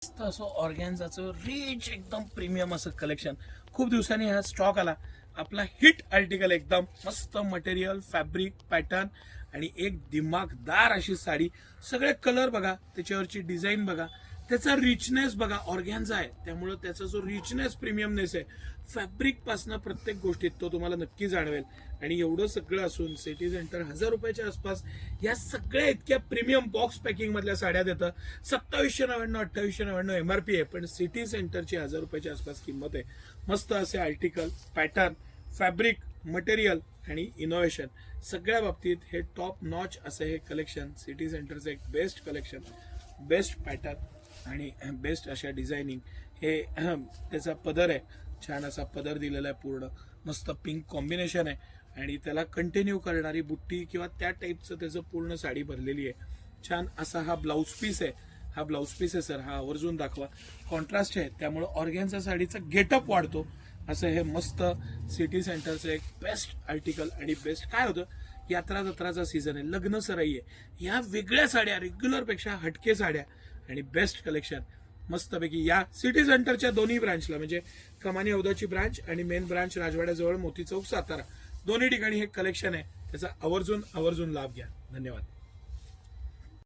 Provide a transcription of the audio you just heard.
मस्त असं ऑर्गॅन्झाचं रिच एकदम प्रीमियम असं कलेक्शन. खूप दिवसांनी हा स्टॉक आला. आपला हिट आर्टिकल एकदम मस्त मटेरियल, फॅब्रिक, पॅटर्न आणि एक दिमागदार अशी साडी. सगळे कलर बघा, त्याच्यावरची डिझाईन बघा, त्याचा रिचनेस बघा. ऑर्गॅन्झा आहे त्यामुळं त्याचा जो रिचनेस, प्रीमियमनेस आहे, फॅब्रिक पासनं प्रत्येक गोष्टीत तो तुम्हाला नक्की जाणवेल. आणि एवढं सगळं असून सिटी सेंटर 1000 रुपयाच्या आसपास या सगळ्या इतक्या प्रीमियम बॉक्स पॅकिंग मधल्या साड्या देतं. 2799, 2899 MRP आहे, पण सिटी सेंटरची 1000 रुपयाच्या आसपास किंमत आहे. मस्त असे आर्टिकल, पॅटर्न, फॅब्रिक, मटेरियल आणि इनोव्हेशन सगळ्या बाबतीत हे टॉप नॉच असे हे कलेक्शन. सिटी सेंटरचं एक बेस्ट कलेक्शन, बेस्ट पॅटर्न आणि बेस्ट अशा डिझायनिंग. हे त्याचा पदर आहे, छान असा पदर दिलेला आहे, पूर्ण मस्त पिंक कॉम्बिनेशन आहे आणि त्याला कंटिन्यू करणारी बुट्टी किंवा त्या टाईपचं त्याचं पूर्ण साडी भरलेली आहे. छान असा हा ब्लाऊज पीस आहे. हा ब्लाऊज पीस आहे सर, हा आवर्जून दाखवा. कॉन्ट्रास्ट आहे त्यामुळं ऑर्गॅन्झा साडीचा गेटअप वाढतो. असं हे मस्त सिटी सेंटरचं एक बेस्ट आर्टिकल. आणि बेस्ट काय होतं, यात्रा जत्राचा सीझन आहे, लग्न सराई आहे, ह्या वेगळ्या साड्या, रेग्युलरपेक्षा हटके साड्या आणि बेस्ट कलेक्शन मस्तपैकी या सिटी सेंटरच्या दोन्ही ब्रांचला, म्हणजे कमानी हौदाची ब्रांच आणि मेन ब्रांच राजवाड्याजवळ मोती चौक सातारा, दोन्ही ठिकाणी हे कलेक्शन आहे. त्याचा आवर्जून लाभ घ्या. धन्यवाद.